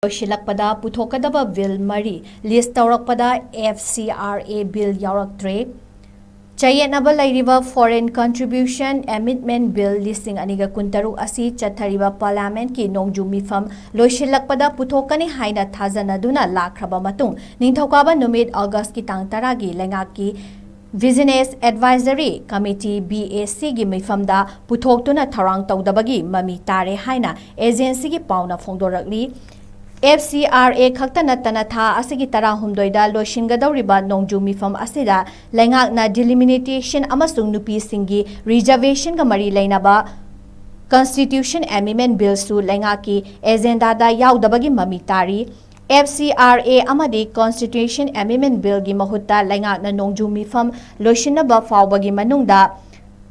Loishinrakpada Puthok Kadaba Bill Mari list Tourakpada Fcra Bill Yaoraktre Chayanaba Lairiva Foreign Contribution Amendment Bill listing Aniga Kuntaru Asi Chathariva Parliament ki Nongju Mipham Loishinrakpada Puthokani Haina Thazanaduna Lakraba Matung Ningthokaba Numid August ki Tang Taragi Lengaki Business Advisory Committee BAC gi Mifamda Puthoktuna Tharang Tawdabagi Mami Tare Haina Agency gi Pauna Phongdorakli Fcra khakta natana tha asigi tara humdoida loishingadawriba Nongju Mipham asida lengakna delimitation amasung nupi singi reservation ga mari leinaba Constitution Amendment Bill su lengaki agenda da yaudabagi mami tari Fcra amadi Constitution Amendment Bill gi mahutta lengakna Nongju Mipham Loishinaba fawbagi manungda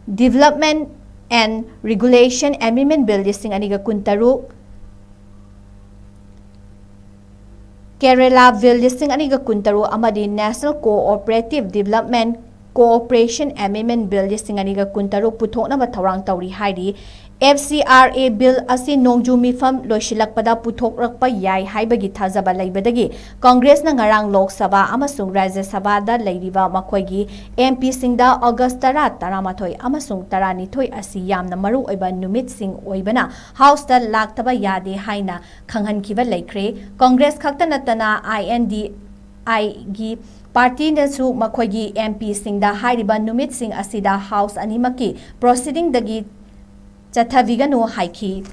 Development and Regulation Amendment Bill listing aniga kuntaru Kerala Bill listing aniga kuntaru amadi National Cooperative Development Cooperation Amendment Bill listing aniga kuntaru puthoknaba thawrang tawri hairi Fcra Bill asi Nongju Mipham Loishinrakpada Puthok yai haibagi thazaba leibadagi Congress na ngarang Lok Sabha amasung Rajya Sabha da leiriba makoigi MP singda August 13 amasung 12 asi yamna maru oiba numit sing oibana House da laktaba yade haina khanghankiba leikre Congress khakta natana INDI gi Party nasu makoigi MP singda hairiba numit sing asida House animaki proceeding dagi Chathavigano haiki